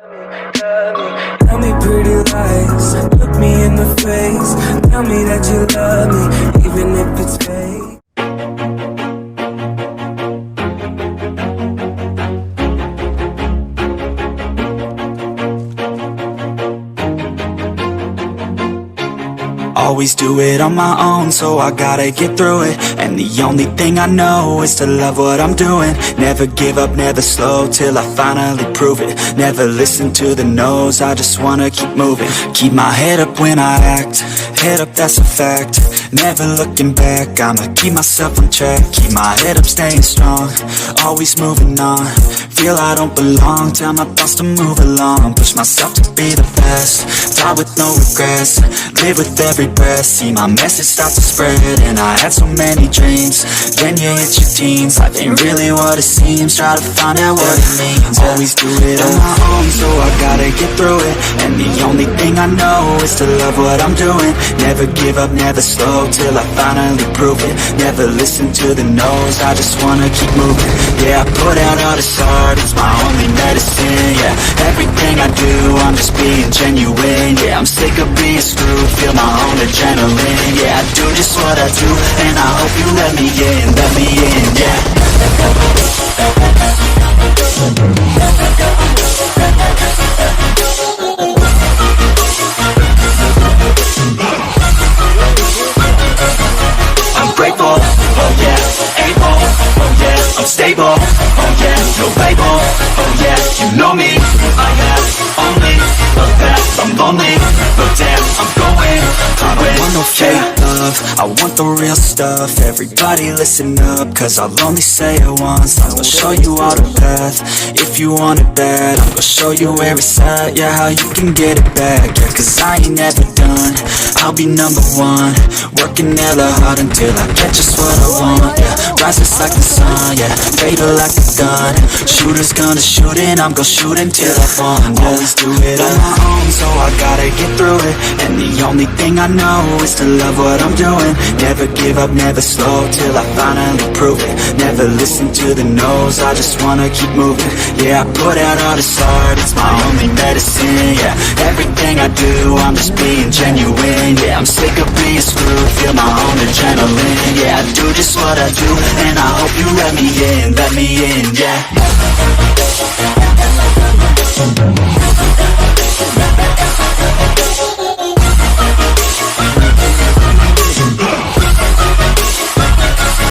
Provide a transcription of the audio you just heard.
Tell me pretty lies, look me in the face. Tell me that you love me, even if it's fake. Always do it on my own, so I gotta get through it. And the only thing I know is to love what I'm doing. Never give up, never slow, till I finally prove it. Never listen to the no's, I just wanna keep moving. Keep my head up when I act, head up, that's a fact. Never looking back, I'ma keep myself on track. Keep my head up, staying strong, always moving on. Feel I don't belong, tell my thoughts to move along. Push myself to be the best, die with no regrets. Live with every breath, see my message start to spread. And I had so many dreams, then you hit your teens. Life ain't really what it seems, try to find out what it means. Always do it on my own, so I gotta get through it. And the only thing I know is to love what I'm doing. Never give up, never slow, till I finally prove it. Never listen to the no's, I just wanna keep moving. Yeah, I put out all this art, it's my only medicine. Yeah, everything I do, I'm just being genuine. Yeah, I'm sick of being screwed, feel my own adrenaline. Yeah, I do just what I do, and I hope you let me in, yeah. I'm grateful, oh yeah, able, oh yeah, I'm stable, oh yeah, no label, oh yeah, you know me, I have only the best. I'm lonely, but damn, I'm going through it. I want no fake love, I want the real stuff. Everybody listen up, cause I'll only say it once. I'm gonna show you all the path, if you want it bad. I'm gonna show you where it's at, yeah, how you can get it back. Yeah, cause I ain't never done, I'll be number one. Working hella hard until I get just what I want. Yeah, rises like the sun, yeah, fatal like the gun. Shooters gonna shoot and I'm gonna shoot until I fall. Always do it on my own, so I gotta get through it. And the only thing I know is to love what I'm doing. Never give up, never slow, till I finally prove it. Never listen to the no's, I just wanna keep moving. Yeah, I put out all this art, it's my only medicine. Yeah, everything I do, I'm just being genuine. Yeah, I'm sick of being screwed, feel my own adrenaline. Yeah, I do just what I do, and I hope you let me in, yeah.